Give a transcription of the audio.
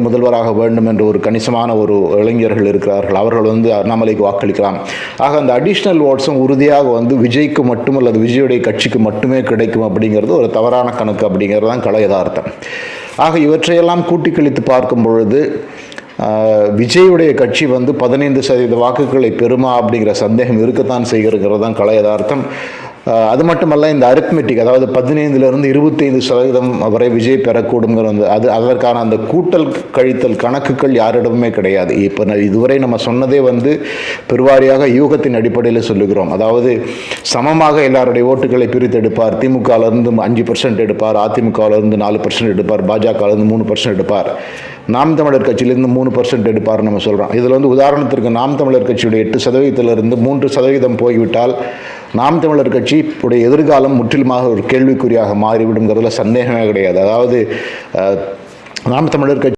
முதல்வராக வேண்டும் என்ற ஒரு கணிசமான ஒரு இளைஞர்கள் இருக்கிறார்கள். அவர்கள் அண்ணாமலைக்கு வாக்களிக்கலாம். ஆக அந்த அடிஷ்னல் ஓட்ஸும் உறுதியாக விஜய்க்கு மட்டும் அல்லது விஜயுடைய கட்சிக்கு மட்டுமே கிடைக்கும் அப்படிங்கிறது ஒரு தவறான கணக்கு அப்படிங்கிறது தான் கள யதார்த்தம். ஆக இவற்றையெல்லாம் கூட்டி கழித்து பார்க்கும் பொழுது விஜயுடைய கட்சி 15% வாக்குகளை பெறுமா அப்படிங்கிற சந்தேகம் இருக்கத்தான் செய்கிறது தான் கள யதார்த்தம். அது மட்டுமல்ல, இந்த அரித்மெட்டிக், அதாவது 15% 25% வரை விஜய் பெறக்கூடுங்கிற அதற்கான அந்த கூட்டல் கழித்தல் கணக்குகள் யாரிடமுமே கிடையாது. இப்போ இதுவரை நம்ம சொன்னதே பெருவாரியாக யூகத்தின் அடிப்படையில் சொல்லுகிறோம். அதாவது சமமாக எல்லாருடைய ஓட்டுகளை பிரித்து எடுப்பார். திமுகவிலிருந்து 5% எடுப்பார், அதிமுகவிலிருந்து 4% எடுப்பார், பாஜகவிலிருந்து 3% எடுப்பார், நாம் தமிழர் கட்சியிலிருந்து 3% எடுப்பார்னு நம்ம சொல்கிறோம். இதில் உதாரணத்திற்கு நாம் தமிழர் கட்சியுடைய 8%-இலிருந்து 3% போய்விட்டால் நாம் தமிழர் கட்சி உடைய எதிர்காலம் முற்றிலுமாக ஒரு கேள்விக்குறியாக மாறிவிடுங்கிறதுல சந்தேகமே கிடையாது. அதாவது நாம் தமிழர் கட்சி